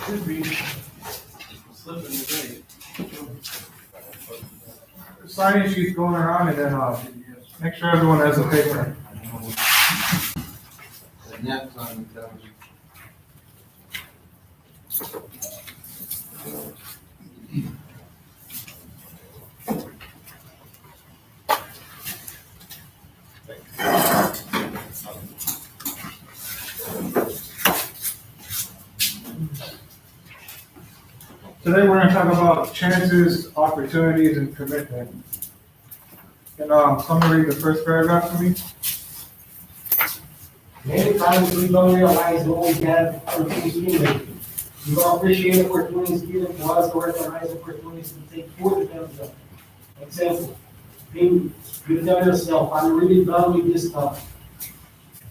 Should be slipping today. Signing sheets going around and then, make sure everyone has a paper. The net on the television. Today we're gonna talk about chances, opportunities, and commitment. Can somebody read the first paragraph for me? Many times we don't realize what we have opportunities given. We don't appreciate opportunities given to us or recognize opportunities to take full advantage of. Example, you tell yourself, I'm really done with this stuff.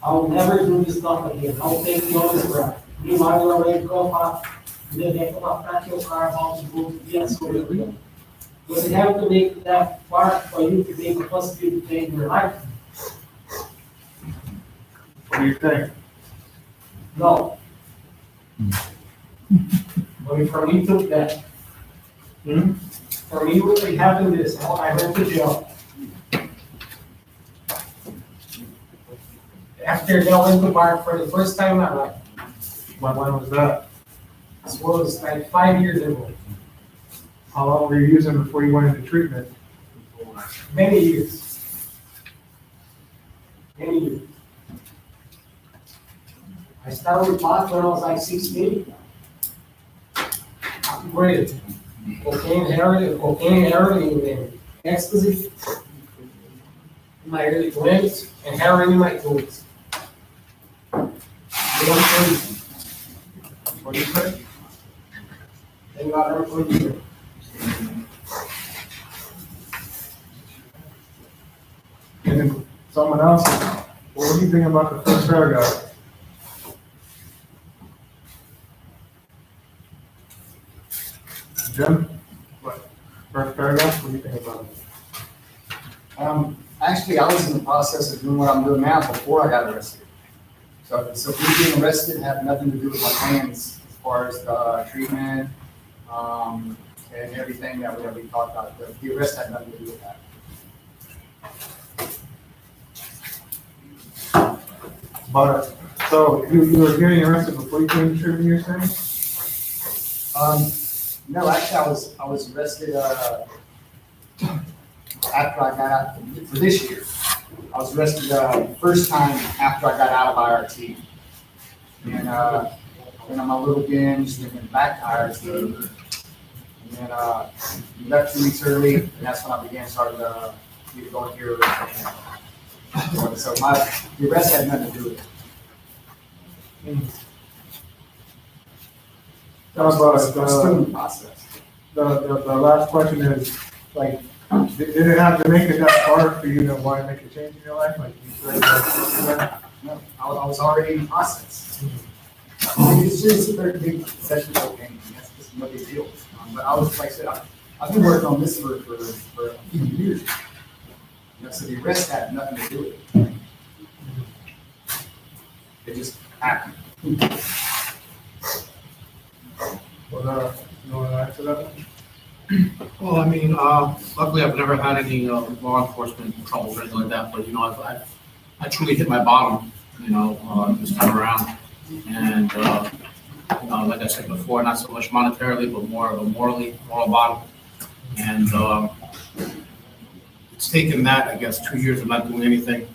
I'll never do this stuff again. I'll take the honest route. Meanwhile, you're already go up, then they come up, back your car, about to go to the answer. Does it have to make that part for you to make a positive change in your life? What do you think? No. But for me, took that. For me, what happened is, I went to jail. After that, I went to bar for the first time in my life. When was that? This was like 5 years ago. How long were you using before you went into treatment? Many years. Many years. I started with pot when I was like 16. Great. Cocaine, heroin, and ecstasy in my early 20s, and heroin in my 20s. What do you say? Thank God for you. And then someone else, what do you think about the first paragraph? Jim? What? First paragraph, what do you think about it? Actually, I was in the process of doing what I'm doing now before I got arrested. So me being arrested had nothing to do with my plans as far as the treatment, and everything that we talked about. The arrest had nothing to do with that. But, so you were getting arrested before you came to treatment, you're saying? No, actually, I was arrested, after I got out, for this year. I was arrested, first time after I got out of IRT. And, went on my little binge, and then back to IRT. And then, left 2 weeks early, and that's when I started going here. So the arrest had nothing to do with it. How about, I'm still in the process. the last question is, like, did it have to make it that hard for you to want to make a change in your life? Like, you said, No, I was already in the process. It's just a very big session of cocaine, and that's just no big deal. But I was, like I said, I've been working on this for a few years. So the arrest had nothing to do with it. It just happened. well, you want to answer that one? Well, I mean, luckily I've never had any law enforcement troubles or anything like that, but you know, I truly hit my bottom, you know, this time around. And, you know, like I said before, not so much monetarily, but more of a moral bottom. And it's taken that, I guess, 2 years of not doing anything,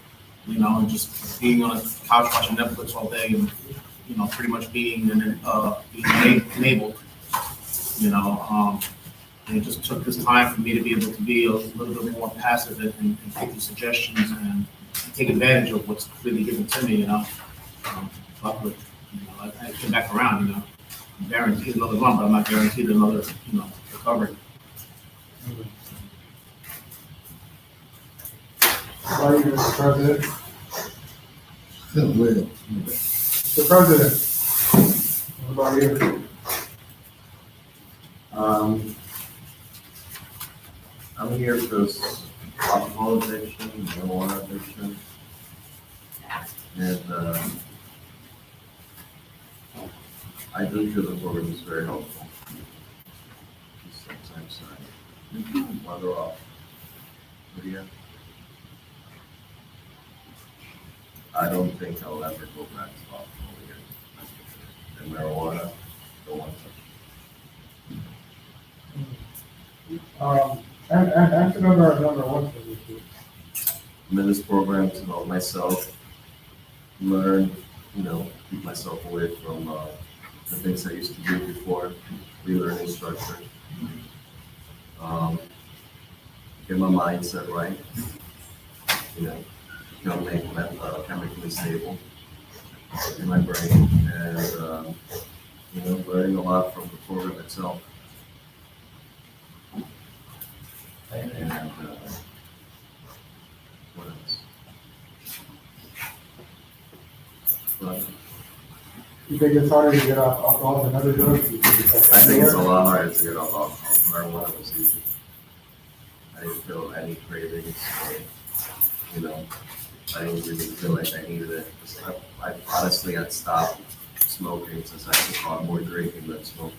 you know, and just being on a couch watching Netflix all day and, you know, pretty much being enabled, you know, and it just took this time for me to be able to be a little bit more passive and take the suggestions and take advantage of what's really given to me, you know. Luckily, you know, I came back around, you know. I'm guaranteed another run, but I'm not guaranteed another, you know, recovery. How about you, Mr. President? Well, The president. What about you? I'm here because alcohol addiction, marijuana addiction, and I do feel the program is very helpful. Sometimes I wander off. But yeah. I don't think I'll ever go back to alcohol again. And marijuana, don't want to. And answer number one for this group. I'm in this program to help myself learn, keep myself away from the things I used to do before, relearning structure. Get my mindset right, become chemically stable in my brain, and learning a lot from the program itself. And what else? But You think it's harder to get off alcohol than other drugs? I think it's a lot harder to get off alcohol. Marijuana was easy. I didn't feel any cravings, or, I didn't really feel like I needed it. I honestly had stopped smoking since I took on more drinking than smoking.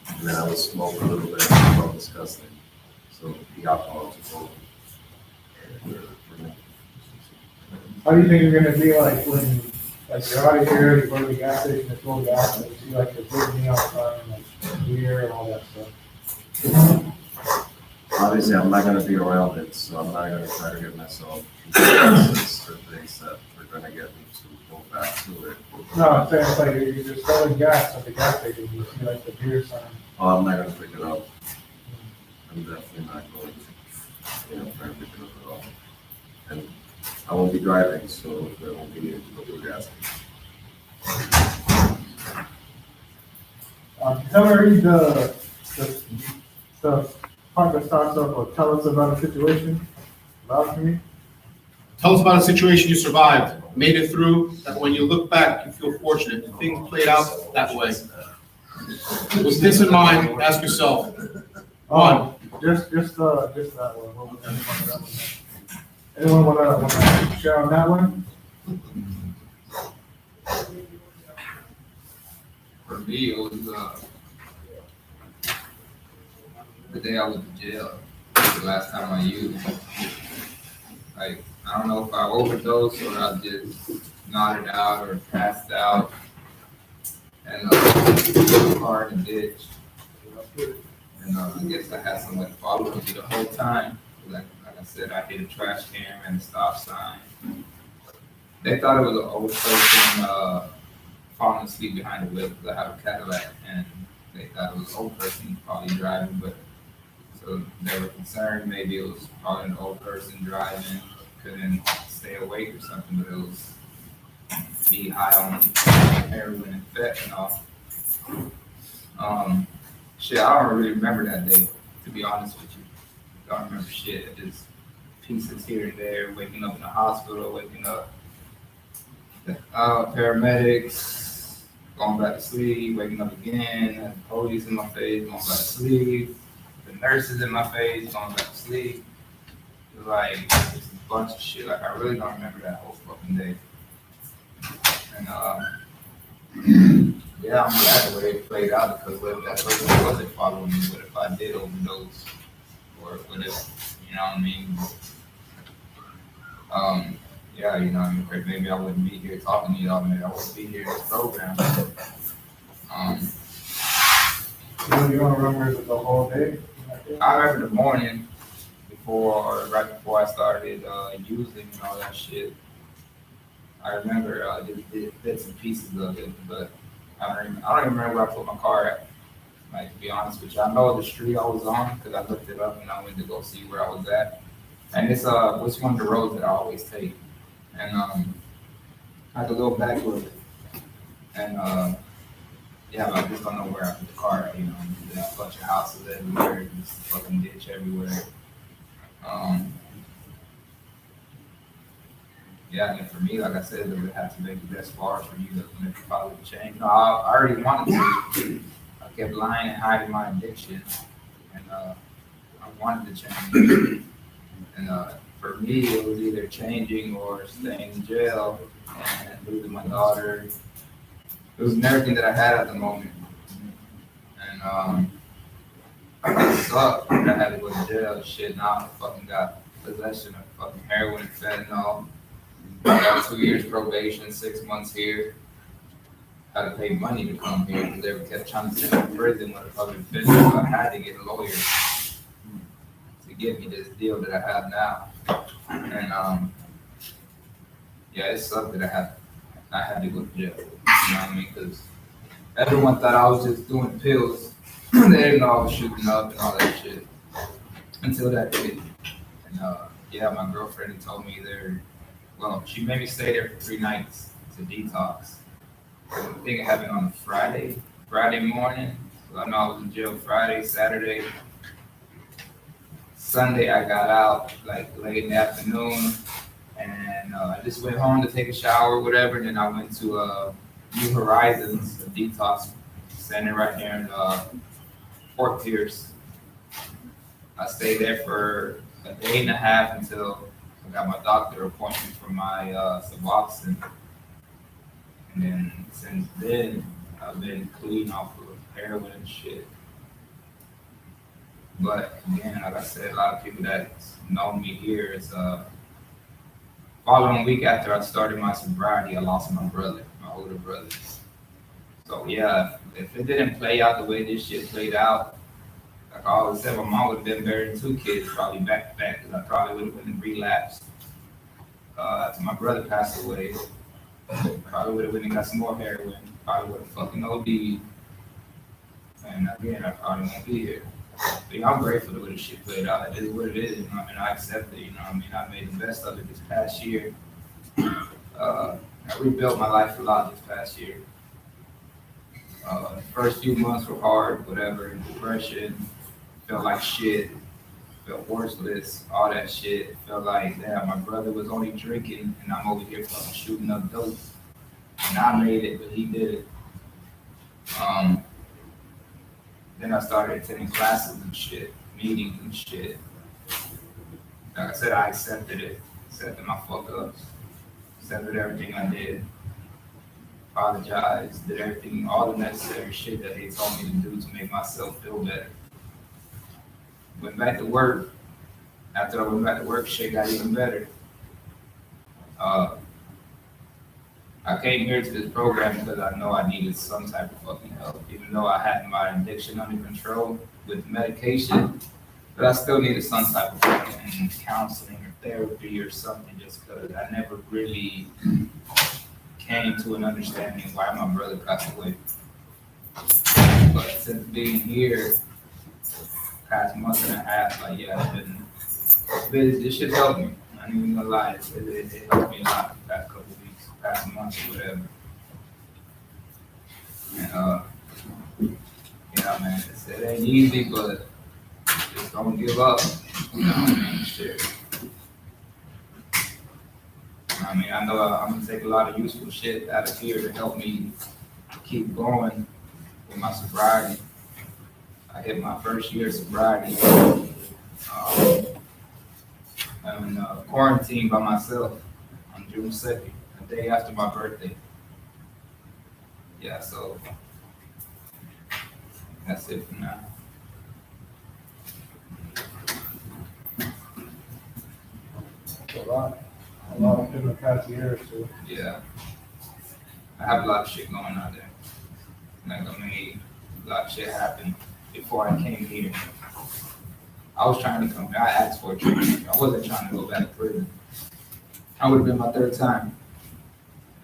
And then I would smoke a little bit and it felt disgusting. So the alcohol took over. How do you think you're gonna be like when, like, you're out of here, you go to the gas station, it's full gas, and you see like the big neon sign, like beer and all that stuff? Obviously, I'm not gonna be around it, so I'm not gonna try to get myself into things that are gonna get me to go back to it. No, I'm saying it's like you're just selling gas at the gas station, you see like the beer sign. Oh, I'm not gonna pick it up. I'm definitely not going to, try to pick it up at all. And I won't be driving, so there won't be needed to go to a gas station. Can someone read the part that starts off or tell us about a situation? Loud for me? Tell us about a situation you survived, made it through, that when you look back, you feel fortunate, and things played out that way. With this in mind, ask yourself, one, Just that one. What was that one? Anyone wanna share on that one? For me, it was the day I went to jail. The last time I used. Like, I don't know if I overdosed or I just nodded out or passed out and car in the ditch. And I guess I had someone following me the whole time. Like I said, I hit a trash can and a stop sign. They thought it was an old person falling asleep behind the wheel because I have a Cadillac, and they thought it was an old person probably driving, but so they were concerned maybe it was probably an old person driving, couldn't stay awake or something, but it was me high on heroin and fentanyl. Shit, I don't really remember that day, to be honest with you. I don't remember shit. Just pieces here and there, waking up in the hospital, waking up. Paramedics, going back to sleep, waking up again, and the police in my face, going back to sleep. The nurses in my face, going back to sleep. It was like, it's a bunch of shit. Like, I really don't remember that whole fucking day. And, yeah, I'm glad the way it played out, because what if that person wasn't following me? What if I did overdose? Or what if, you know what I mean? Yeah, you know, maybe I wouldn't be here talking to y'all, maybe I wouldn't be here in this program. You don't remember the whole day? I remember the morning right before I started using and all that shit. I remember just bits and pieces of it, but I don't even remember where I put my car at. Like, to be honest with you, I know the street I was on because I looked it up and I went to go see where I was at. And it's which one of the roads that I always take. And I had to go back with it. And yeah, but I just don't know where I put the car at, you know. There's a bunch of houses everywhere, just fucking ditch everywhere. Yeah, and for me, like I said, it would have to make it this far for you to make a positive change. No, I already wanted to. I kept lying and hiding my addiction, and I wanted to change. And for me, it was either changing or staying in jail and losing my daughter losing everything that I had at the moment. And it sucked that I had to go to jail. Shit, now I fucking got possession of fucking heroin and fentanyl. I got 2 years probation, 6 months here. Had to pay money to come here because they kept trying to send me to prison with a fucking offender. So I had to get a lawyer to get me this deal that I have now. And yeah, it sucked that I had to go to jail. You know what I mean? Because everyone thought I was just doing pills. They didn't know I was shooting up and all that shit until that day. And yeah, my girlfriend had told me well, she made me stay there for 3 nights to detox. I think it happened on a Friday morning. So I know I was in jail Friday, Saturday. Sunday I got out like late in the afternoon, and I just went home to take a shower or whatever. And then I went to New Horizons, a detox center right there in Fort Pierce. I stayed there for a day and a half until I got my doctor appointment for my Suboxone. And then since then, I've been clean off of heroin and shit. But again, like I said, a lot of people that know me here is following week after I started my sobriety, I lost my brother, my older brother. So yeah, if it didn't play out the way this shit played out, like I always said, my mom would have been burying 2 kids probably back to back, because I probably would have been relapsed. After my brother passed away, probably would have went and got some more heroin, probably would have fucking OD'd. And again, I probably won't be here. But yeah, I'm grateful the way this shit played out. It is what it is, you know what I mean? I accept it, you know what I mean? I made the best of it this past year. I rebuilt my life a lot this past year. The first few months were hard, whatever, depression, felt like shit, felt worthless, all that shit. Felt like, damn, my brother was only drinking and I'm over here fucking shooting up dope. And I made it, but he did it. Then I started attending classes and shit, meetings and shit. Like I said, I accepted it, accepted my fuck ups, accepted everything I did. Apologized, did everything, all the necessary shit that they told me to do to make myself feel better. Went back to work. After I went back to work, shit got even better. I came here to this program because I know I needed some type of fucking help, even though I had my addiction under control with medication, but I still needed some type of fucking counseling or therapy or something, just because I never really came to an understanding why my brother passed away. But since being here, past month and a half, like yeah, this shit helped me. I ain't even gonna lie, it helped me a lot the past couple weeks, past months or whatever. And yeah, man, it ain't easy, but just don't give up. You know what I mean? Shit. I mean, I know I'm gonna take a lot of useful shit out of here to help me keep going with my sobriety. I hit my first year of sobriety. I'm in quarantine by myself on June 2nd, the day after my birthday. Yeah, so that's it for now. A lot of different past years too. Yeah. I have a lot of shit going on there. Like, I mean, a lot of shit happened before I came here. I was trying to come, I asked for a treatment. I wasn't trying to go back to prison. I would have been my 3rd time.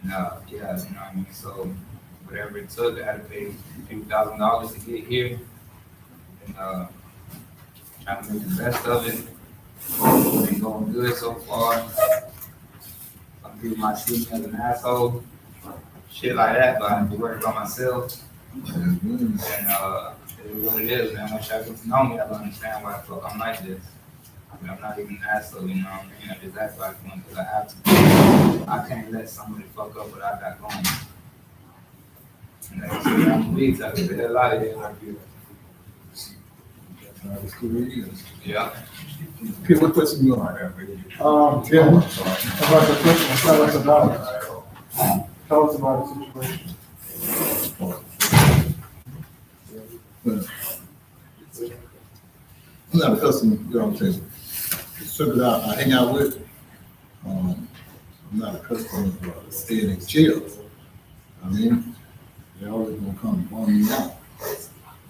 And yeah, you know what I mean? So whatever it took, I had to pay a few $1,000s to get here. And trying to make the best of it. It's been going good so far. Some people might see me as an asshole, shit like that, but I have to work on myself. And it is what it is, man. Once y'all get to know me, I'll understand why the fuck I'm like this. I mean, I'm not even an asshole, you know what I mean? I just act like one because I have to. I can't let somebody fuck up what I got going. And that's what I'm beat. I get the hell out of here. Yeah. Okay, what question you on? Jim, about the question, tell us about it. Tell us about the situation. But I'm not accustomed, you know what I'm saying? The circle that I hang out with, I'm not accustomed to staying in jail. I mean, they always gonna come and bomb me out.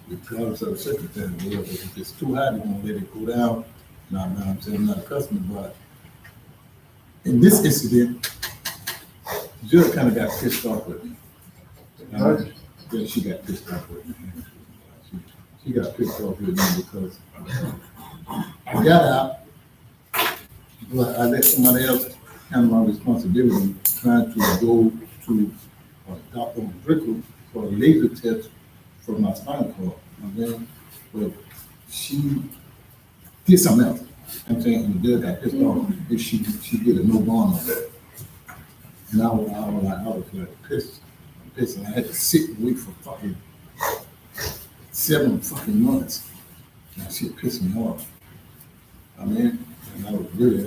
Regardless of the circumstance, if it's too hot, they're gonna let it go down. I'm saying I'm not accustomed, but in this incident, the judge kind of got pissed off with me. Yeah, she got pissed off with me. She got pissed off with me because I got out, but I let somebody else handle my responsibility, trying to go to Dr. Brickle for a laser test for my spinal cord. Okay? But she did something else. I'm saying, and the judge got pissed off if she did a no bond on that. And I was like pissed. And I had to sit and wait for fucking 7 fucking months. That shit pissed me off. I mean, and I was really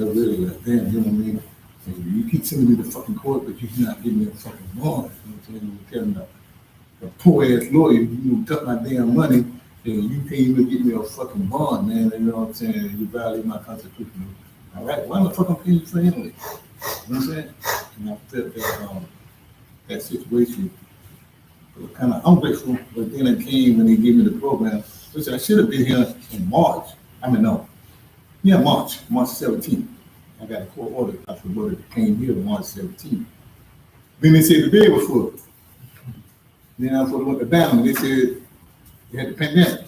like, damn, you know what I mean? And you keep sending me to fucking court, but you're not giving me a fucking bond. You know what I'm saying? You're telling the poor ass lawyer, you took my damn money, and you can't even get me a fucking bond, man. You know what I'm saying? You violate my constitution. All right, why the fuck I'm paying you for anyway? You know what I'm saying? And I felt that situation was kind of ungrateful, but then it came when they gave me the program, which I should have been here in March. March 17th. I got a court order. I forgot it came here March 17th. Then they said the bed was full. Then I went to Bama. They said they had the pandemic.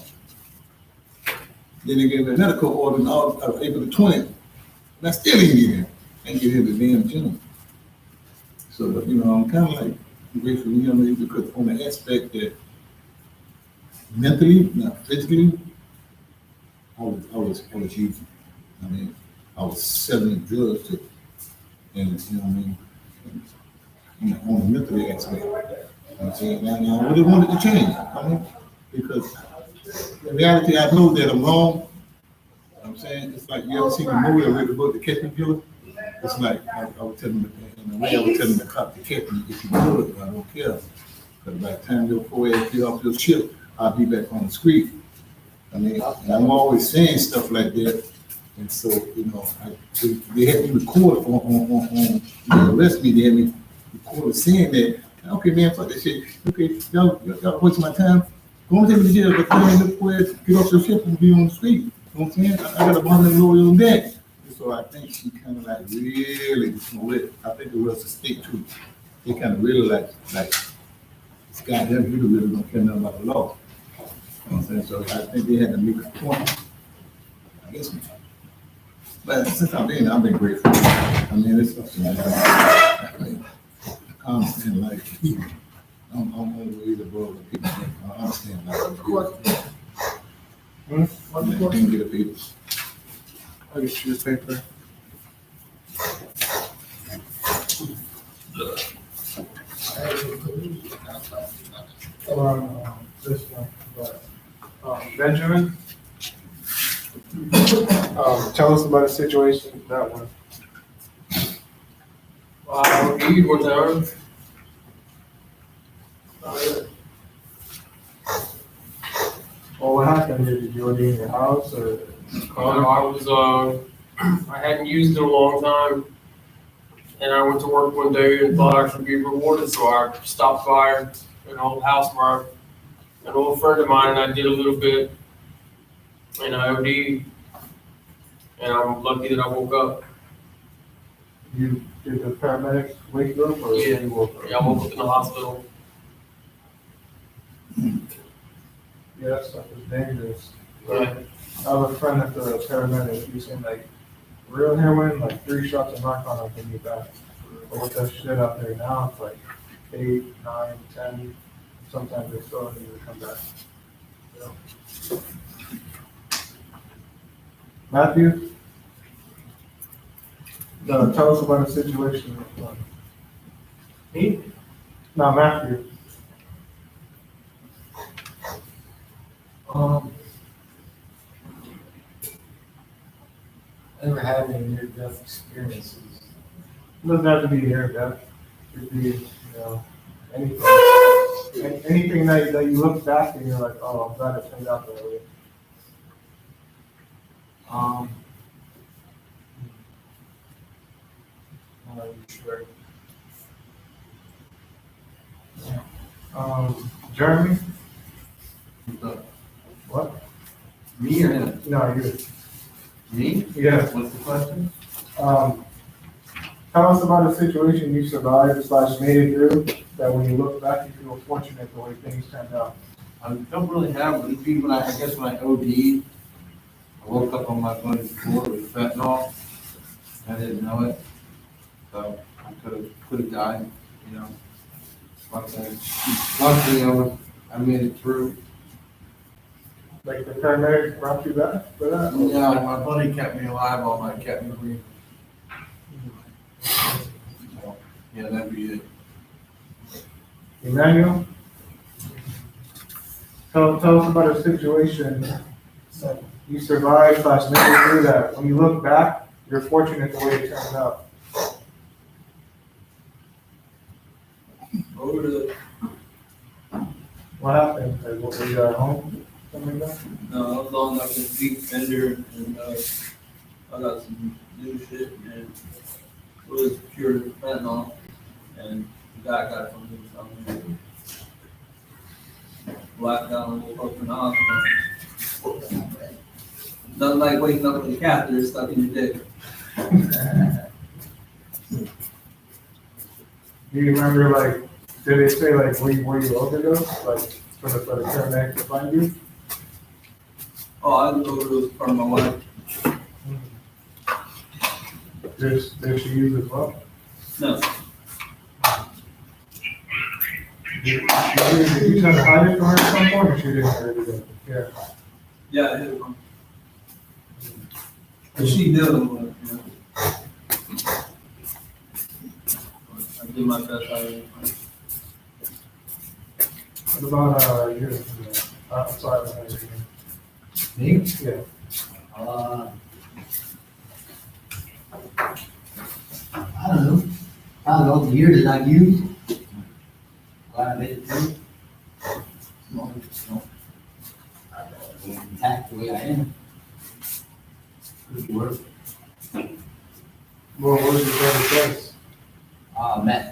Then they gave me another court order on April the 20th. And I still didn't get in. I didn't get in the damn June. So, I'm kind of like grateful, because on the aspect that mentally, not physically, I was using. I mean, I was selling drugs to, and on the mentally aspect. I'm saying, now I really wanted to change. I mean, because in reality, I know that I'm wrong. I'm saying, it's like, you ever seen the movie or read the book, The Catch Me Killer? It's like, I was telling the cop to catch me if you do it, I don't care. Because by the time your poor ass get off your ship, I'll be back on the street. I mean, and I'm always saying stuff like that. And so, they had me record on arrest me, they had me record saying that, okay, man, fuck that shit. Okay, y'all wasting my time. Go on, take me to jail, but come in, get off your ship and be on the street. You know what I'm saying? I got a bond and lawyer on that. So I think she kind of like really, I think it was the state too. They kind of really like this guy here, he really don't care nothing about the law. You know what I'm saying? So I think they had to make a point. I guess. But since I've been grateful. I mean, it's something I understand like people. I'm always above the people. I understand like I can't get a people. I get you this paper. This one, but, Benjamin, tell us about the situation, that one. You one time. Well, what happened? Did you already in your house or? I hadn't used it in a long time, and I went to work one day and thought I should be rewarded, so I stopped by an old house where an old friend of mine and I did a little bit, and I OD'd, and I'm lucky that I woke up. Did the paramedics wake you up or? Yeah. You woke up? Yeah, I woke up in the hospital. Yeah, that stuff is dangerous. Yeah. I have a friend at the paramedic, he's in like real heroin, like 3 shots of narcotic in your back. But with that shit out there now, it's like 8, 9, 10. Sometimes they still don't even come back. Yeah. Matthew? No, tell us about the situation. Me? No, Matthew. Never had any near-death experiences. It doesn't have to be near death. It could be, anything. Anything that you look back and you're like, oh, I'm glad it turned out that way. Not really sure. Jeremy? What? Me or him? No, you. Me? Yeah. What's the question? Tell us about a situation you survived / made it through, that when you look back, you feel fortunate the way things turned out. I don't really have, but even when I guess when I OD'd, I woke up on my buddy's floor with fentanyl. I didn't know it. So I could have died, you know. Luckily, I made it through. Like the paramedics brought you back for that? Yeah, my buddy kept me alive all night, kept me breathing. So, yeah, that'd be it. Emmanuel? Tell us about a situation that you survived / made it through, that when you look back, you're fortunate the way it turned out. Over to, What happened? Like, what, were you at home? Something like that? no, I was on like a deep fender and, I got some new shit and it was pure fentanyl and the guy got it from me, something. Blacked out and woke up in the hospital. Nothing like waking up with a catheter stuck in your dick. Do you remember, like, did they say, like, were you overdosed? Like, for the paramedics to find you? Oh, I overdosed part of my life. Did she use as well? No, Did you try to hide it from her at some point, or she didn't really do it? Yeah. yeah, I hit it from. But she knew it, you know. I did my best out of it. What about, you? I'm sorry, I'm not Me? Yeah. I don't know, the year that I used, glad I made it through. No, I'm intact the way I am. Good work. What was your favorite place? Matt.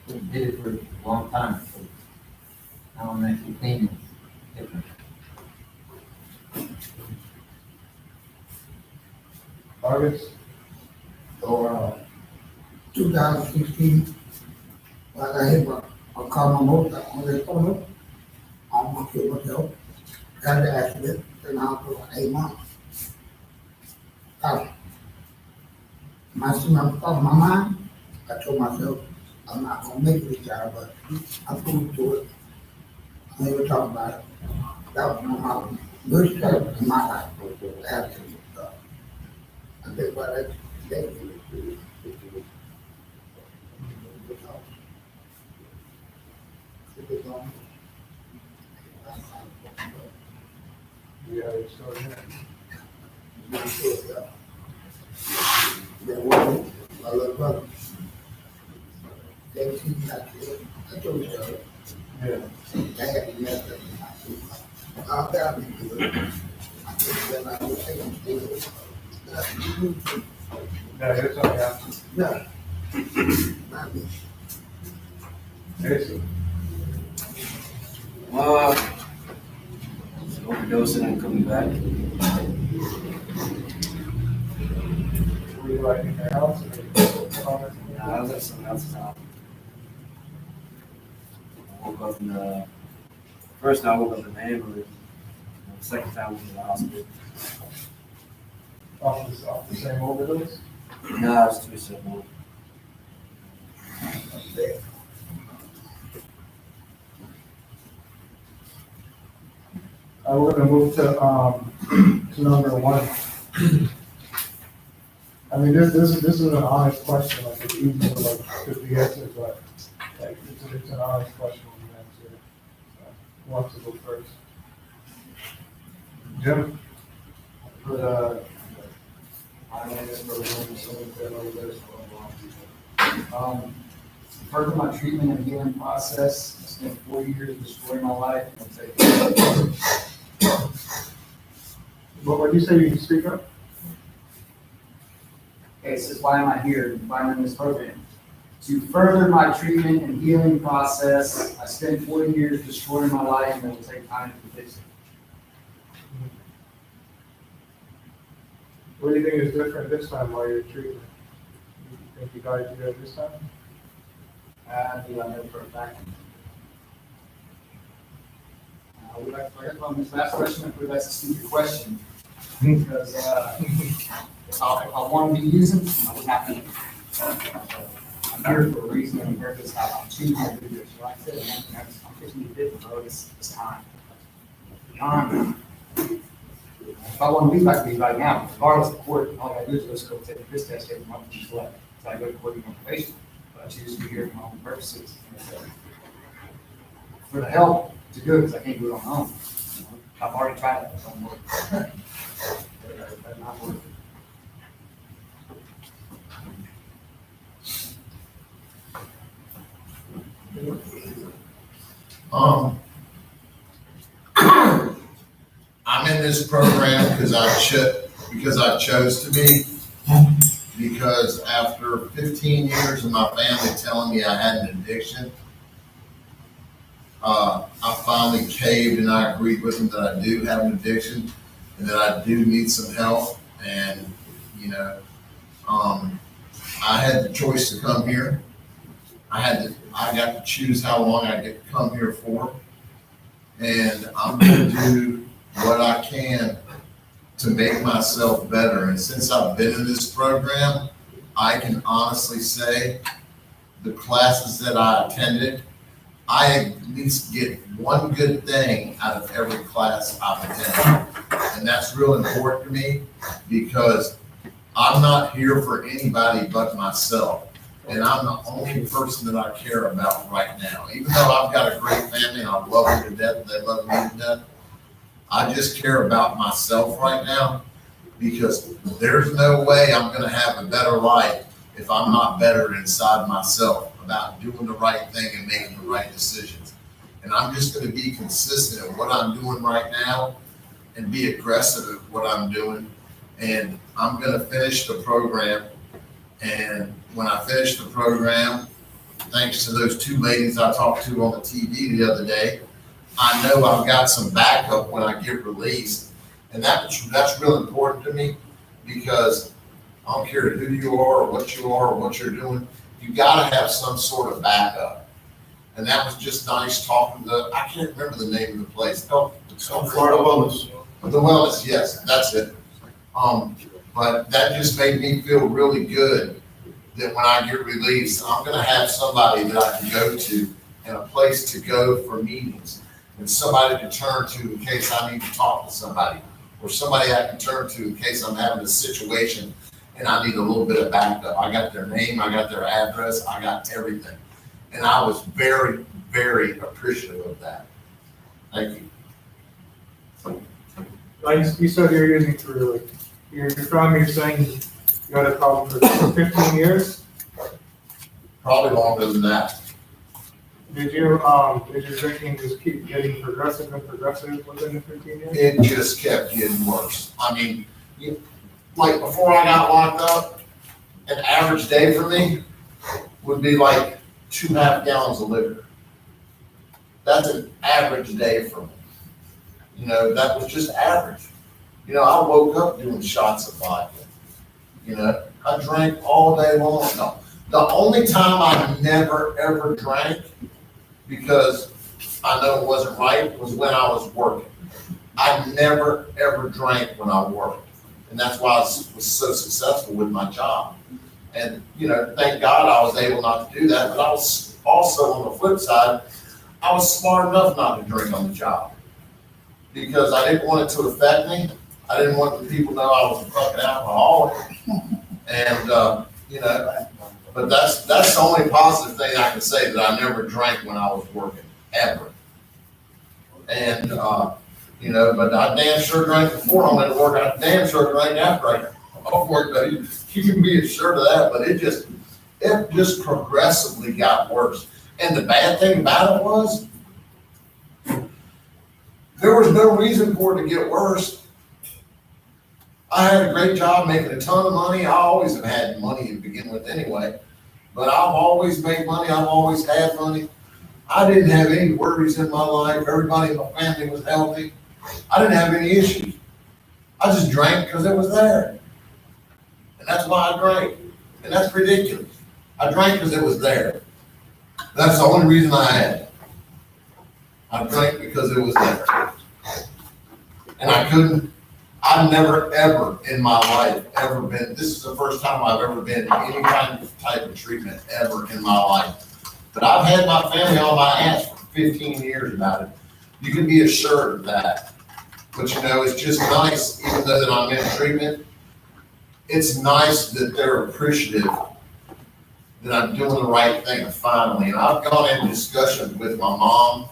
Did it for a long time, so now I'm actually cleaning different. August? So, 2016, when I hit a car my motor on the corner, I almost killed myself. Got in the accident, been out for 8 months. My mind, I told myself, I'm not gonna make it this job, but I proved to it. I never talk about it. That was my good step in my life, accident. I think about it today. Yeah, you're still here. My little brother. They see me like this. I told you so. Yeah. I had to mess up. I'll tell you. I think that I will take them to Yeah, you're still here. yeah. Not me. Jason? Overdosing and coming back. Were you like in your house? I was at someone else's house. I woke up in the first time I woke up in the ambulance. The second time I was in the hospital. Off the same overdose? No, I was too simple. We're gonna move to number 1. I mean, this is an honest question, like, it's easy to BS it, but, like, it's an honest question when you answer it. Who wants to go first? Jim? My name is Roland, so we've been over this for a while. further my treatment and healing process, I spent 4 years destroying my life. And take What did you say, you can speak up? Okay, it says, why am I here? Why am I in this program? To further my treatment and healing process, I spent 40 years destroying my life, and it will take time to fix it. What do you think is different this time while you're treating? You think you got it together this time? Do I know for a fact? I would like to on this last question, I believe that's a stupid question. Because, if I wanted to use them, I would have to. I'm here for a reason and purpose, I'm choosing to do this. Like I said, man, I'm fixing to do bro, it's time. Beyond. If I want to leave, I can leave right now, regardless of court, all I gotta do is just go take the piss test every month and just left. So I go to court and on probation, but I choose to be here for my own purposes. For the help to do it, because I can't do it on my own. I've already tried it, it don't work. That's not working. I'm in this program because I chose to be, because after 15 years of my family telling me I had an addiction, I finally caved and I agreed with them that I do have an addiction and that I do need some help. And, I had the choice to come here. I got to choose how long I get to come here for. And I'm going to do what I can to make myself better. And since I've been in this program, I can honestly say the classes that I attended, I at least get one good thing out of every class I've attended. And that's real important to me because I'm not here for anybody but myself. And I'm the only person that I care about right now. Even though I've got a great family and I love them to death, and they love me to death, I just care about myself right now because there's no way I'm gonna have a better life if I'm not better inside myself about doing the right thing and making the right decisions. And I'm just gonna be consistent at what I'm doing right now and be aggressive at what I'm doing. And I'm gonna finish the program. And when I finish the program, thanks to those two ladies I talked to on the TV the other day, I know I've got some backup when I get released. And that's real important to me because I don't care who you are or what you're doing, you gotta have some sort of backup. And that was just nice talking to I can't remember the name of the place. Florida Wellness. The Wellness, yes, that's it. But that just made me feel really good that when I get released, I'm gonna have somebody that I can go to and a place to go for meetings and somebody to turn to in case I need to talk to somebody or somebody I can turn to in case I'm having a situation and I need a little bit of backup. I got their name, I got their address, I got everything. And I was very, very appreciative of that. Thank you. Like you said, you're using for like, you're from, you're saying you had a problem for 15 years? Probably longer than that. Did your drinking just keep getting progressive and progressive within the 15 years? It just kept getting worse. I mean, like before I got locked up, an average day for me would be like 2.5 gallons of liquor. That's an average day for me. That was just average. I woke up doing shots of vodka. I drank all day long. No, the only time I never ever drank because I know it wasn't right was when I was working. I never ever drank when I worked. And that's why I was so successful with my job. And, thank God I was able not to do that. But I was also on the flip side, I was smart enough not to drink on the job because I didn't want it to affect me. I didn't want the people to know I was a fucking alcoholic. And, but that's the only positive thing I can say that I never drank when I was working, ever. And, but I damn sure drank before I went to work. I damn sure drank after I got off work. You can be assured of that, but it It just progressively got worse. And the bad thing about it was, there was no reason for it to get worse. I had a great job making a ton of money. I always have had money to begin with anyway. But I've always made money. I've always had money. I didn't have any worries in my life. Everybody in my family was healthy. I didn't have any issues. I just drank because it was there. And that's why I drank. And that's ridiculous. I drank because it was there. That's the only reason I had it. I drank because it was there. And I've never ever in my life ever been, this is the first time I've ever been in any kind of type of treatment ever in my life. But I've had my family on my ass for 15 years about it. You can be assured of that. But you know, it's just nice, even though that I'm in treatment, it's nice that they're appreciative that I'm doing the right thing finally. And I've gone in discussions with my mom,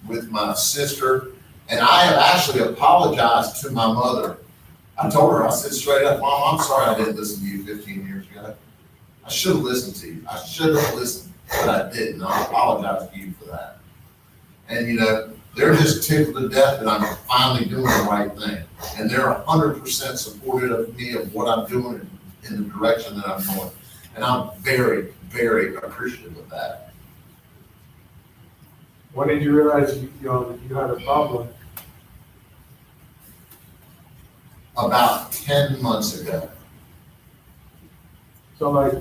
with my sister, and I have actually apologized to my mother. I told her, I said straight up, Mom, I'm sorry I didn't listen to you 15 years ago. I should have listened to you. I should have listened, but I didn't. I apologize to you for that. And you know, they're just tickled to death that I'm finally doing the right thing. And they're 100% supportive of me of what I'm doing in the direction that I'm going. And I'm very, very appreciative of that. When did you realize you had a problem? About 10 months ago. So like,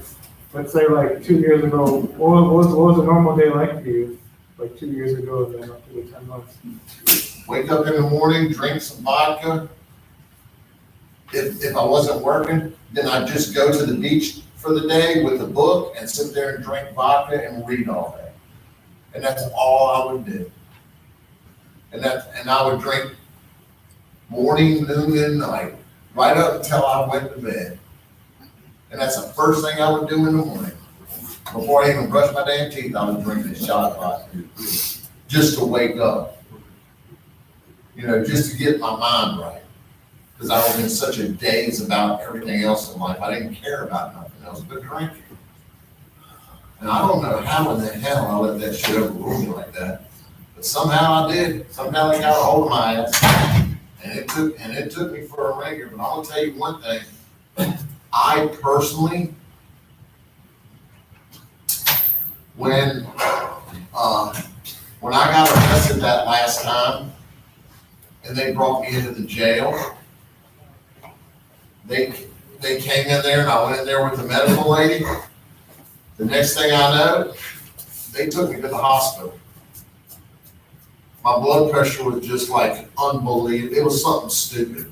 let's say like 2 years ago, what was a normal day like for you? Like 2 years ago and then up to the 10 months? Wake up in the morning, drink some vodka. If I wasn't working, then I'd just go to the beach for the day with a book and sit there and drink vodka and read all day. And that's all I would do. And I would drink morning, noon, and night, right up until I went to bed. And that's the first thing I would do in the morning. Before I even brush my damn teeth, I would drink a shot of vodka, just to wake up. You know, just to get my mind right. Because I was in such a daze about everything else in life. I didn't care about nothing else but drinking. And I don't know how in the hell I let that shit overrule me like that. But somehow I did. Somehow they got a hold of my ass. And it took me for a ringer. But I'm gonna tell you one thing. I personally, when I got arrested that last time, and they brought me into the jail, they came in there and I went in there with the medical lady. The next thing I know, they took me to the hospital. My blood pressure was just like unbelievable. It was something stupid.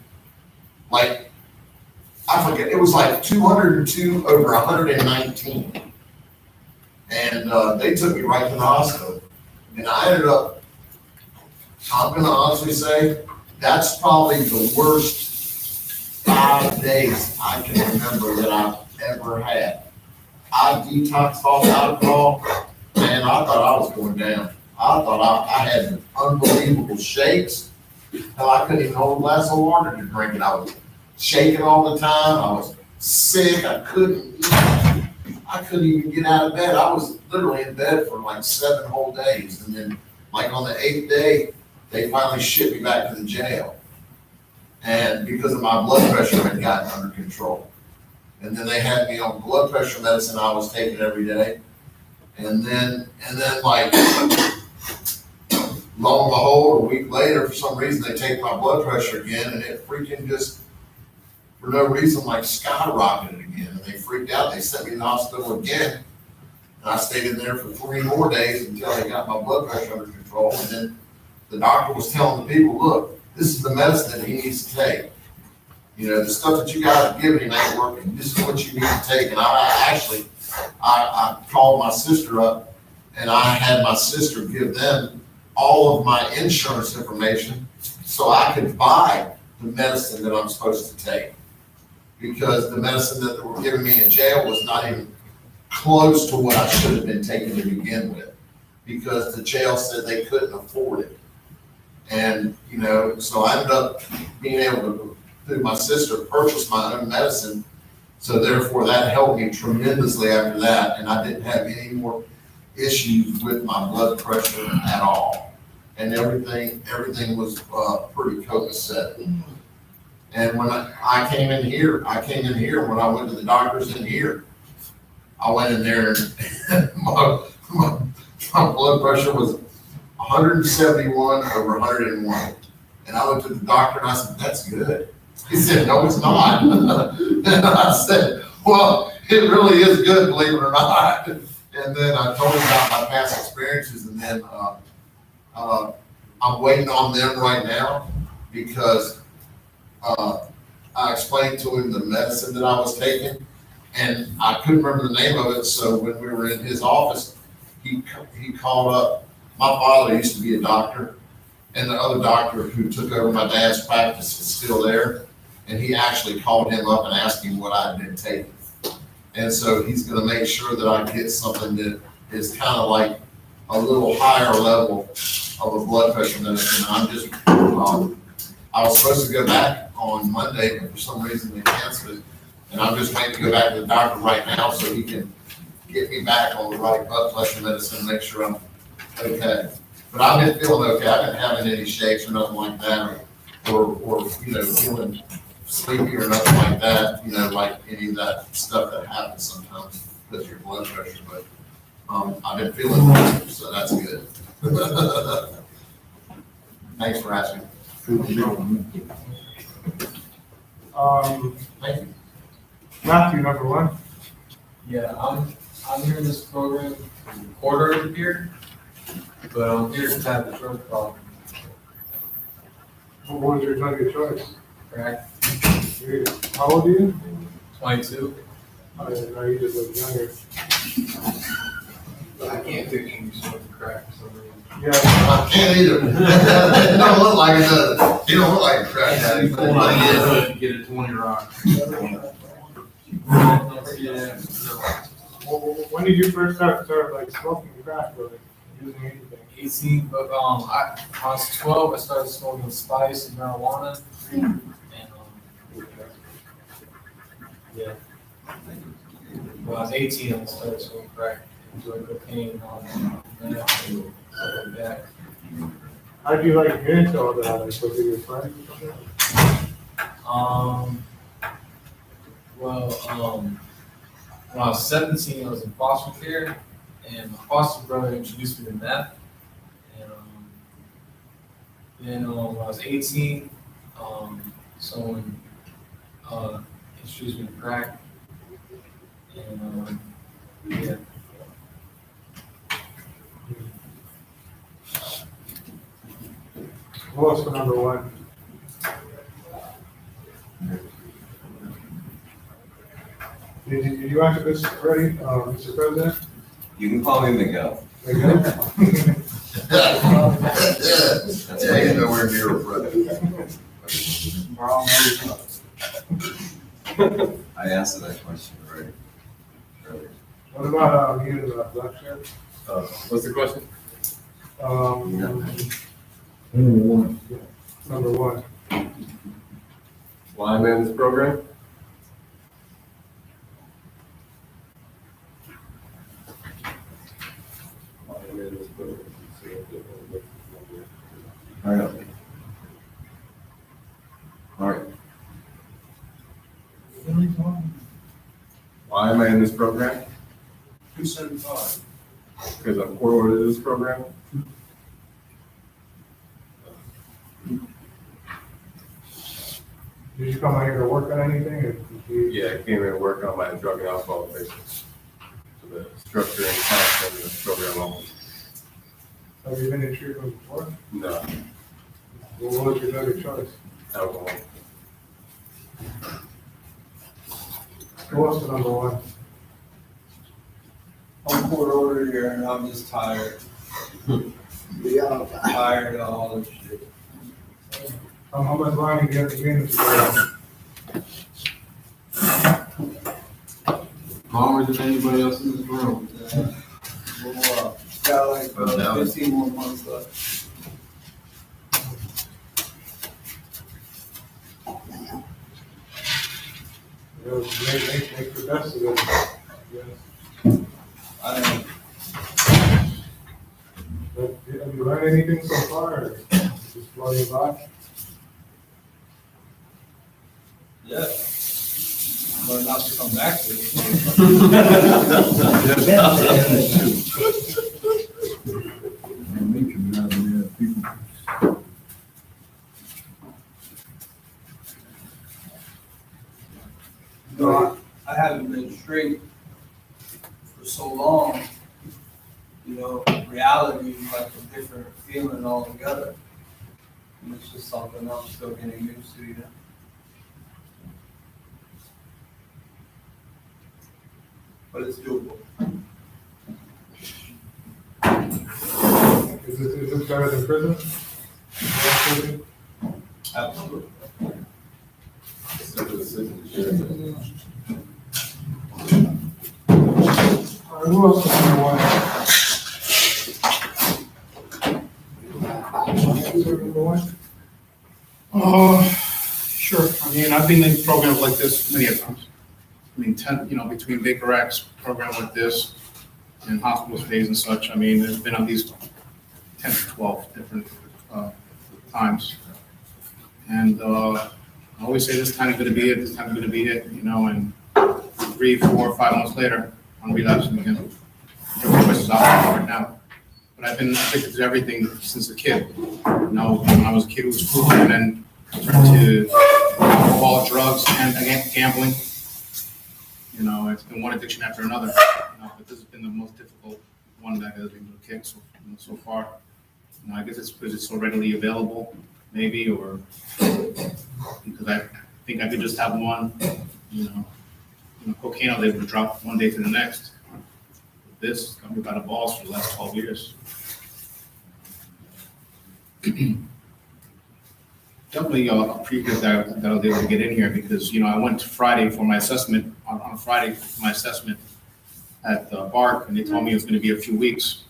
Like, I forget, it was like 202 over 119. And they took me right to the hospital. And I ended up, I'm gonna honestly say, that's probably the worst 5 days I can remember that I've ever had. I detoxed off alcohol, and I thought I was going down. I thought I had unbelievable shakes. Hell, I couldn't even hold a glass of water to drink it. I was shaking all the time. I was sick. I couldn't even get out of bed. I was literally in bed for like 7 whole days. And then like on the 8th day, they finally shipped me back to the jail. And because of my blood pressure had gotten under control. And then they had me on blood pressure medicine I was taking every day. And then like, lo and behold, a week later, for some reason, they take my blood pressure again, and it freaking just, for no reason, like skyrocketed again. And they freaked out. They sent me to the hospital again. And I stayed in there for 3 more days until they got my blood pressure under control. And then the doctor was telling the people, look, this is the medicine that he needs to take. You know, the stuff that you guys are giving him ain't working. This is what you need to take. And I called my sister up, and I had my sister give them all of my insurance information so I could buy the medicine that I'm supposed to take. Because the medicine that they were giving me in jail was not even close to what I should have been taking to begin with. Because the jail said they couldn't afford it. And, you know, so I ended up being able to, through my sister, purchase my own medicine So therefore, that helped me tremendously after that, and I didn't have any more issues with my blood pressure at all. And everything was, pretty copacetic. And when I came in here, when I went to the doctors in here, I went in there and my blood pressure was 171 over 101. And I went to the doctor and I said, that's good. He said, no, it's not. And I said, well, it really is good, believe it or not. And then I told him about my past experiences, and then I'm waiting on them right now because I explained to him the medicine that I was taking, and I couldn't remember the name of it. So when we were in his office, he called up. My father used to be a doctor, and the other doctor who took over my dad's practice is still there. And he actually called him up and asked him what I'd been taking. And so he's gonna make sure that I get something that is kind of like a little higher level of a blood pressure medicine. I'm just, I was supposed to go back on Monday, but for some reason they canceled it. And I'm just waiting to go back to the doctor right now so he can get me back on the right blood pressure medicine and make sure I'm okay. But I've been feeling okay. I've been having any shakes or nothing like that, or you know, feeling sleepy or nothing like that, you know, like any of that stuff that happens sometimes with your blood pressure. But I've been feeling good, so that's good. Thanks for asking. Thank you. Matthew, number one. Yeah, I'm here in this program for a quarter of the year, but I'm here to have the drug problem, What was your drug of choice? correct? How old are you? 22. I didn't know you just look younger. I can't pick English with the crack for some reason. Yeah, I can't either. It don't look like it does. He don't look like a crack addict. But he is. Get a 20 rock. Yeah, when did you first start like smoking crack or like, using anything? 18, but I was 12. I started smoking spice and marijuana, and yeah. When I was 18, I started smoking crack, doing cocaine and all that, and stuff like that. How did you like get into all that? Like, was it your friends or something? When I was 17, I was in foster care, and my foster brother introduced me to meth. And then when I was 18, someone introduced me to crack. And yeah. What was for number one? Did you answer this already, Mr. President? You can call me Miguel. Miguel? Yeah, he's nowhere near a brother. I answered that question already. Earlier. What about, you, Black Sheriff? What's the question? Number one. Why am I in this program? Hurry up. All right. Why am I in this program? 275. Because I'm court ordered to this program. Did you come out here to work on anything? Or did you? Yeah, I came here to work on my drug and alcohol patients. So the structure and content of the program only. Have you been in treatment before? No, What was your drug of choice? alcohol. What was the number one? I'm court ordered here, and I'm just tired. Tired of all this shit. How much longer do you have to be in this program? Longer than anybody else in this room. Got like 15 more months left. You know, make the best of it, I guess. I don't know. But have you learned anything so far, or just floating by? Yeah. Learn not to come back to it. And we can have the people. No, I haven't been straight for so long. You know, reality is like a different feeling altogether. And it's just something I'm still getting used to, you know. But it's doable. Is this better than prison? Absolutely. All right, who else is on the line? Sure. I mean, I've been in programs like this many a times. I mean, between Baker Act's programs like this and hospital stays and such, I mean, there's been at least 10 to 12 different times. And I always say this time is going to be it, this time is going to be it, you know, and 3, 4, 5 months later, I'm relapsing again. The choice is out right now. But I've been addicted to everything since a kid. You know, when I was a kid, it was food, and then turned to alcohol, drugs, and again, gambling. You know, it's been one addiction after another. You know, but this has been the most difficult one that has been able to kick so far. You know, I guess it's because it's so readily available, maybe, or because I think I could just have one. You know, cocaine I was able to drop one day to the next. This got me by the balls for the last 12 years. Definitely appreciate that I was able to get in here because, you know, I went Friday for my assessment, on Friday for my assessment at BARC, and they told me it was going to be a few weeks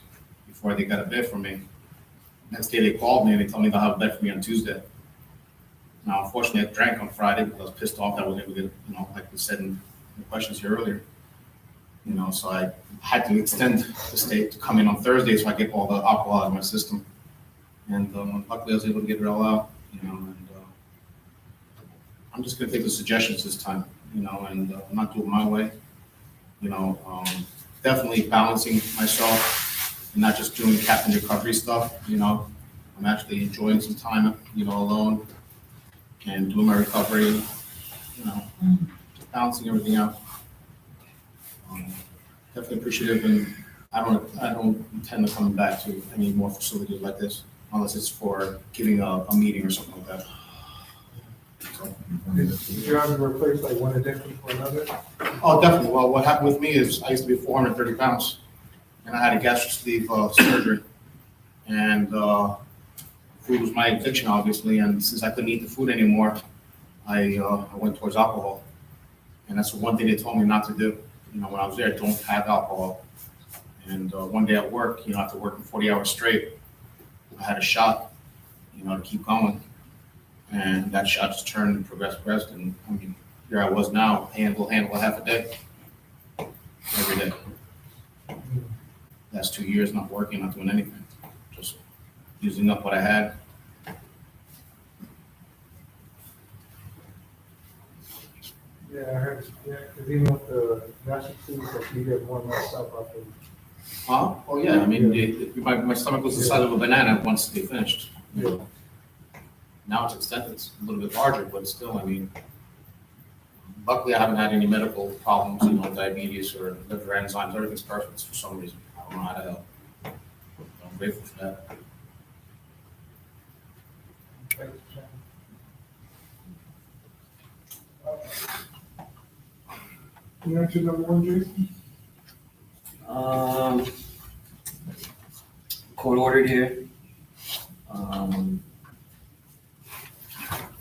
before they got a bed for me. Next day they called me and they told me they'll have a bed for me on Tuesday. Now, unfortunately, I drank on Friday because I was pissed off that I wasn't able to get, you know, like we said in the questions here earlier. You know, so I had to extend the stay to come in on Thursday so I get all the alcohol out of my system. And luckily I was able to get it all out, you know, and I'm just gonna take the suggestions this time, you know, and not do it my way. You know, definitely balancing myself and not just doing captain recovery stuff, you know. I'm actually enjoying some time, you know, alone and doing my recovery, you know, just balancing everything out. Definitely appreciative, and I don't intend to come back to any more facilities like this unless it's for giving a meeting or something like that. So. Did you have to replace like one addiction for another? Oh, definitely. Well, what happened with me is I used to be 430 pounds, and I had a gastric sleeve surgery, and food was my addiction, obviously. And since I couldn't eat the food anymore, I went towards alcohol, and that's the one thing they told me not to do. You know, when I was there, don't have alcohol. And one day at work, you know, after working 40 hours straight, I had a shot, you know, to keep going. And that shot just turned and progressed. And I mean, here I was now, handle half a day, every day. Last 2 years, not working, not doing anything, just using up what I had. Yeah, I heard, yeah, because even with the gastric sleeve, like you get more messed up after. Huh? Oh, yeah, I mean, my stomach was the size of a banana once they finished. You know. Now it's extended, it's a little bit larger, but still, I mean, luckily I haven't had any medical problems, you know, diabetes or liver enzymes, everything's perfect for some reason. I don't know how to help. I'm grateful for that. You answer number one, Jason? Court ordered here.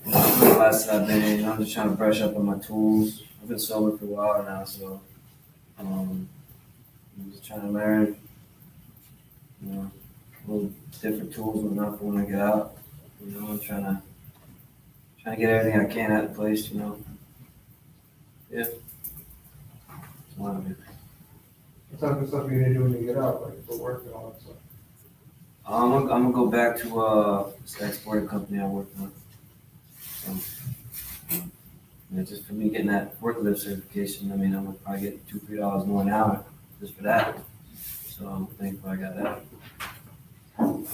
The class that I've been in, I'm just trying to brush up on my tools. I've been sober for a while now, so I'm just trying to learn, you know, little different tools and enough for when I get out. You know, I'm trying to get everything I can out of place, you know. One of it. What type of stuff you need to do when you get out, like for work and all that stuff? I'm gonna go back to this exporting company I worked on. So, yeah, just for me getting that forklift certification, I mean, I'm gonna probably get $2-3 more an hour just for that. So I'm thankful I got that. And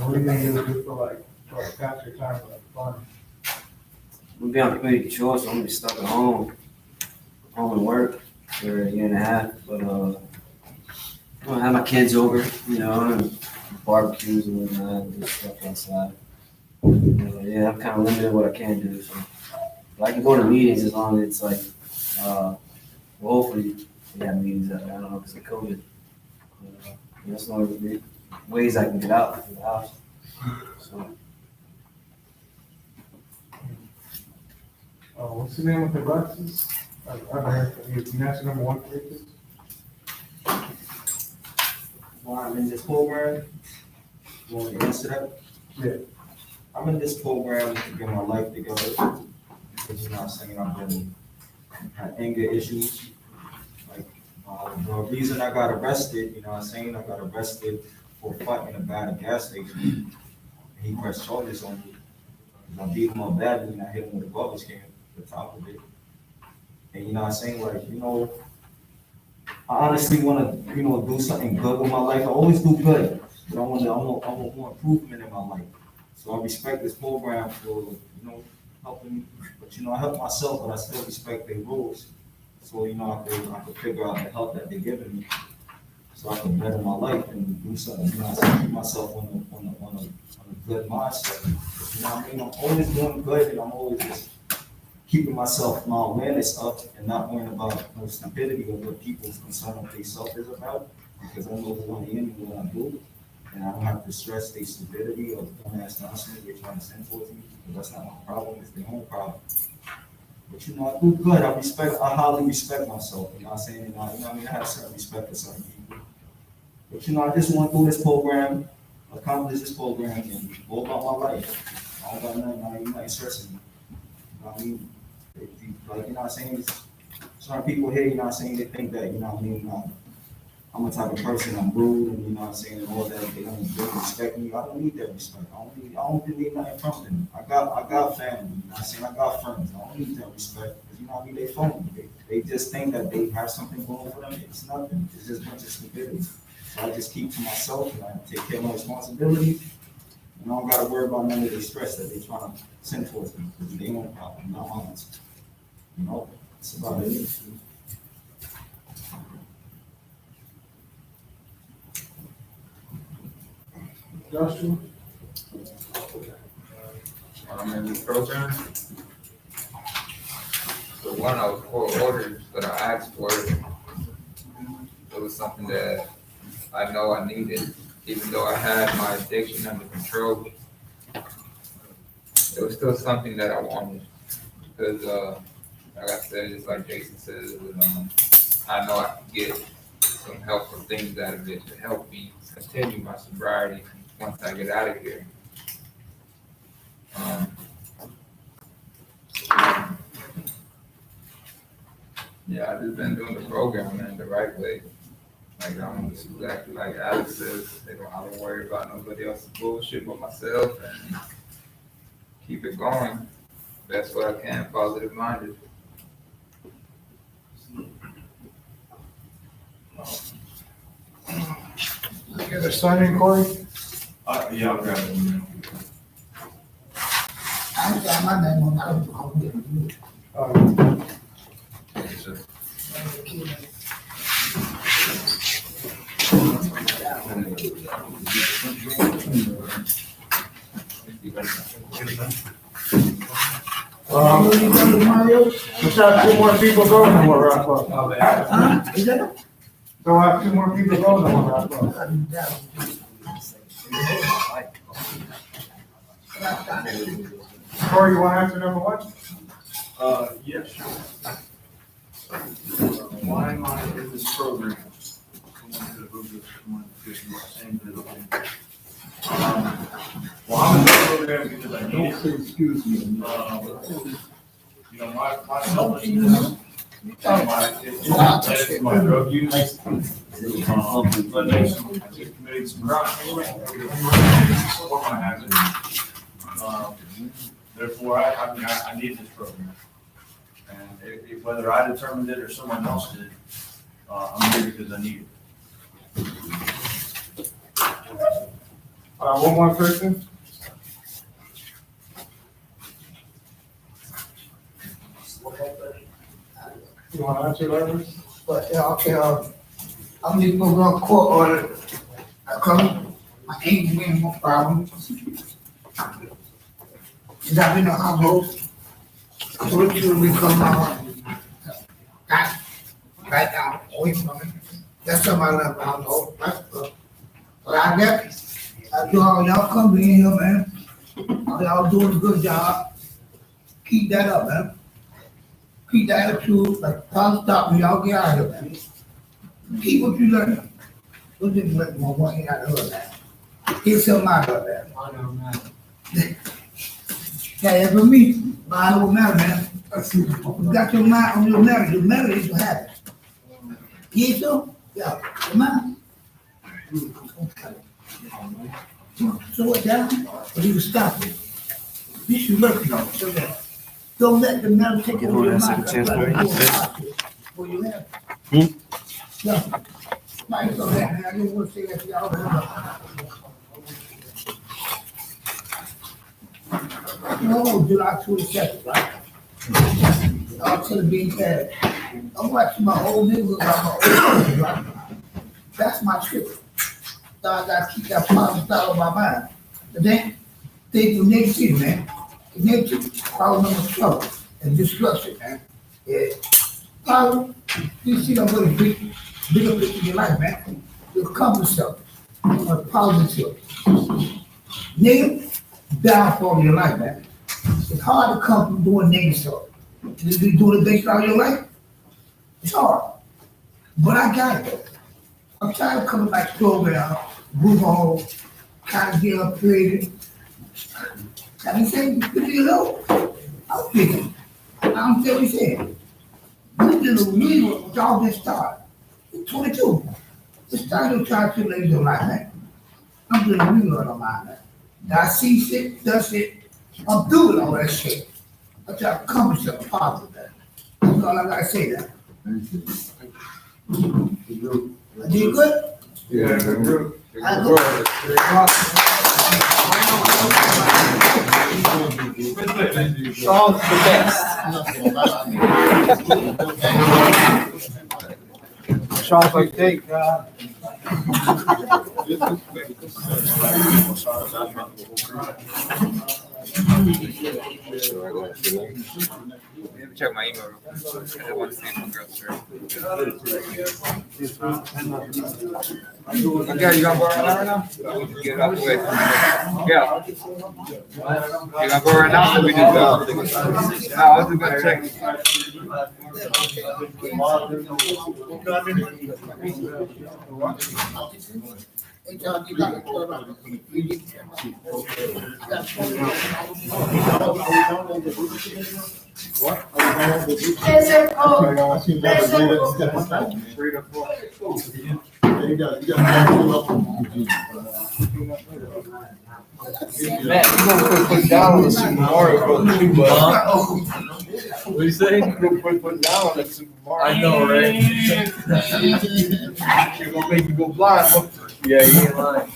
what do you think you'll do for pass your time, like fun? I'm gonna be on community control, so I'm gonna be stuck at home and work for a year and a half. But I'm gonna have my kids over, you know, and barbecues and whatnot, and just stuff outside. Yeah, I'm kind of limited what I can do. So, but I can go to meetings as long as it's like, well, hopefully we have meetings out there. I don't know because of COVID. But, that's one of the ways I can get out of the house. So. What's the name of the buses? I've heard from you. Can you answer number one, please? Why I'm in this program? You want to answer that? Yeah. I'm in this program to get my life together. Because you know what I'm saying, I've had anger issues. Like, the reason I got arrested, you know what I'm saying, I got arrested for fighting a guy at a gas station. He pressed charges on me. I beat him up badly and I hit him with a garbage can at the top of it. And you know what I'm saying, like, you know, I honestly want to, you know, do something good with my life. I always do good, but I want more improvement in my life. So I respect this program for, you know, helping, but you know, I help myself, but I still respect their rules. So, you know, I can figure out the help that they're giving me, so I can better my life and do something, you know, I keep myself on a good mindset. You know what I mean? I'm always doing good, and I'm always just keeping myself, my awareness up, and not worrying about the stupidity of what people's concern of themselves is about, because I know who I am and what I do. And I don't have to stress their stupidity or dumbass nonsense they're trying to send towards me, because that's not my problem, it's their own problem. But you know, I do good. I highly respect myself. You know what I'm saying? You know what I mean? I have certain respect for certain people. But you know, I just want to do this program, accomplish this program, and go about my life. I don't got nothing, nothing stressing me. You know what I mean? Like, you know what I'm saying? Certain people here, you know what I'm saying, they think that, you know what I mean, I'm a type of person, I'm rude, and you know what I'm saying, and all that, they don't really respect me. I don't need that respect. I don't really need nothing from them. I got family, you know what I'm saying, I got friends. I don't need that respect, because you know what I mean, they phony. They just think that they have something going for them. It's nothing. It's just a bunch of stupidity. So I just keep to myself, and I take care of my responsibilities. And I don't gotta worry about none of the stress that they trying to send towards me, because they don't problem, not mine. You know, it's about it. Joshua? I'm in this program. The one I was ordered, but I asked for it. It was something that I know I needed, even though I had my addiction under control. It was still something that I wanted, because, like I said, just like Jason said, it was, I know I could get some help from things out of it to help me continue my sobriety once I get out of here. Yeah, I just been doing the program, man, the right way. Like, I'm just exactly like Alex says, I don't worry about nobody else's bullshit but myself, and keep it going. Best way I can, positive minded. Get a signing, Corey? Yeah, I'll grab it. I got my name on that. I'll get it. Yes, sir. Let's have 2 more people go and then we'll wrap up. Is that? So we'll have 2 more people go and then we'll wrap up. Corey, you want to answer number 1? Yeah, sure. Why am I in this program? Well, I'm in this program because I need it. Excuse me. You know, my selfishness, it's my drug use. But they just committed some crime. What might happen? Therefore, I need this program. And whether I determined it or someone else did, I'm here because I need it. One more person? You wanna answer that? But, yeah, okay, I'm just gonna run court order. I come, my ain't been no problem. Since I've been in the house, so it should become, right now, away from me. That's something I left the household, that's good. But I guess, I do all y'all come in here, man. All y'all doing a good job. Keep that up, man. Keep that attitude, like, don't stop me, y'all get out of here, man. Keep what you learn. Don't just let one thing out of her, man. Get something out of her, man. I know, man. Yeah, that's for me, mine don't matter, man. You got your mind on your marriage is your habit. Yeah, so, yeah, your mind. Slow it down, or you can stop it. You should work on it, so that. Don't let the marriage take it over your mind. Before you have. Yeah. Might so that, man, I just want to say that to y'all. No, July 22nd, right? I'll tell the being bad. I'm watching my old niggas, my old niggas, right? That's my trip. So I gotta keep that positive thought on my mind. But then, think of negativity, man. The negative, problem number trouble and destruction, man. Yeah. You see that really bigger picture in your life, man. You accomplish something. On a positive. Negative, downfall in your life, man. It's hard to come from doing negative stuff. You be doing the best out of your life. It's hard. But I got it. I'm tired of coming back to program, move on, kind of get upgraded. I've been saying 50 years old. I'm 50. I don't care what you said. You did a real with all this start. You're 22. It's time to try to live your life, man. I'm doing a real on my man. I see shit, does it. I'm doing all that shit. I try to accomplish something positive, man. That's all I gotta say that. I did good? Yeah, good. I good. Charles is the best. Charles, like, take, Check my email real quick. I just want to see if my girl's shirt. Okay, you gonna go right now? Get it out the way. Yeah. You gonna go right now? Or we just go? No, I was just gonna check. Man, you gonna put down on the Super Mario Bros. Too, bud. What do you say? You gonna put down on the Super Mario. I know, right? You're gonna make you go blind. Yeah, you ain't lying.